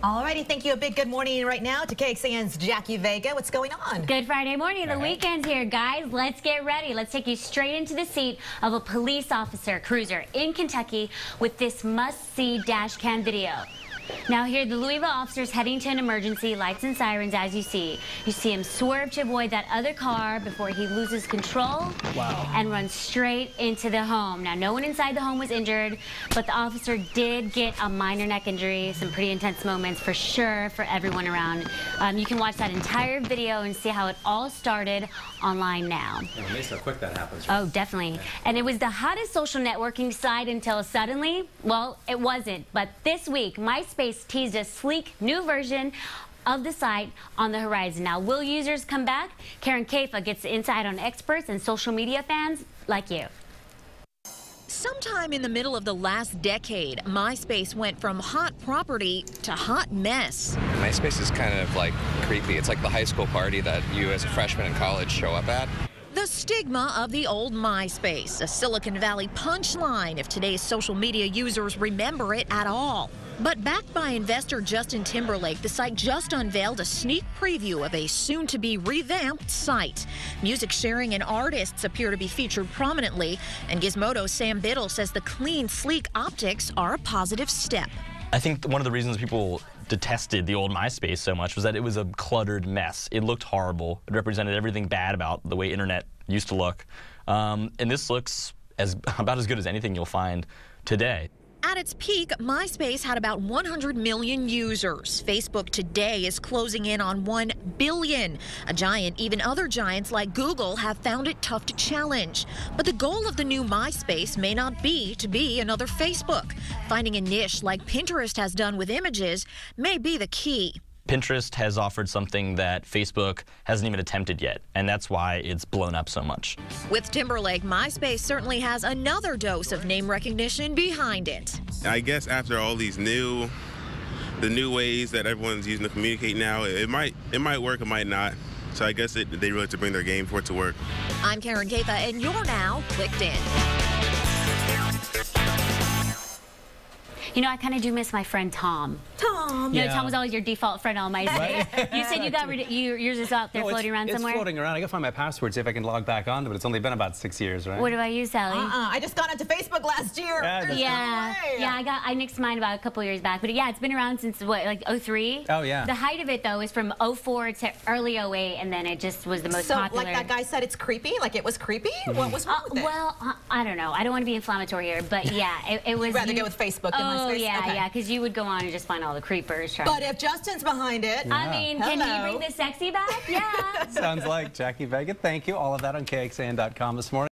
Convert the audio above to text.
Alrighty, thank you. A big good morning right now to KXAN's Jackie Vega. What's going on? Good Friday morning. The weekend's here, guys. Let's get ready. Let's take you straight into the seat of a police officer cruiser in Kentucky with this must-see dash cam video. Now here, the Louisville officer's heading to an emergency, lights and sirens as you see. You see him swerve to avoid that other car before he loses control and runs straight into the home. Now, no one inside the home was injured, but the officer did get a minor neck injury. Some pretty intense moments for sure for everyone around. You can watch that entire video and see how it all started online now. It's amazing how quick that happens. Right? Oh, definitely. And it was the hottest social networking site until suddenly, well, it wasn't. But this week, Myspace teased a sleek new version of the site on the horizon. Now, will users come back? Karen Kaifa gets the insight on experts and social media fans like you. Sometime in the middle of the last decade, Myspace went from hot property to hot mess. Myspace is kind of like creepy. It's like the high school party that you as a freshman in college show up at. The stigma of the old Myspace, a Silicon Valley punchline if today's social media users remember it at all. But backed by investor Justin Timberlake, the site just unveiled a sneak preview of a soon-to-be revamped site. Music sharing and artists appear to be featured prominently, and Gizmodo's Sam Biddle says the clean, sleek optics are a positive step. I think one of the reasons people detested the old Myspace so much was that it was a cluttered mess. It looked horrible. It represented everything bad about the way internet used to look. And this looks about as good as anything you'll find today. At its peak, Myspace had about 100 million users. Facebook today is closing in on 1 billion. A giant even other giants like Google have found it tough to challenge. But the goal of the new Myspace may not be to be another Facebook. Finding a niche like Pinterest has done with images may be the key. Pinterest has offered something that Facebook hasn't even attempted yet, and that's why it's blown up so much. With Timberlake, Myspace certainly has another dose of name recognition behind it. I guess after all these the new ways that everyone's using to communicate now, it might work, it might not. So I guess they really have to bring their game for it to work. I'm Karen Kaifa, and you're now clicked in. You know, I kind of do miss my friend Tom. Tom. You know, Tom was always your default friend on MySpace. You said you got rid of yours is out there floating around somewhere? It's floating around. I gotta find my password, see if I can log back onto it. It's only been about 6 years, right? What about you, Sally? I just got onto Facebook last year. Yeah, I nixed mine about a couple years back. But yeah, it's been around since, what, like 03? Oh, yeah. The height of it, though, is from 04 to early 08, and then it just was the most popular. So, like that guy said, it's creepy? Like it was creepy? What was wrong with it? Well, I don't know. I don't want to be inflammatory here, but yeah, it was... You'd rather go with Facebook than MySpace? Oh, yeah, because you would go on and just find all the creepers. But if Justin's behind it... I mean, can he bring the sexy back? Yeah. Sounds like Jackie Vega. Thank you. All of that on KXAN.com this morning.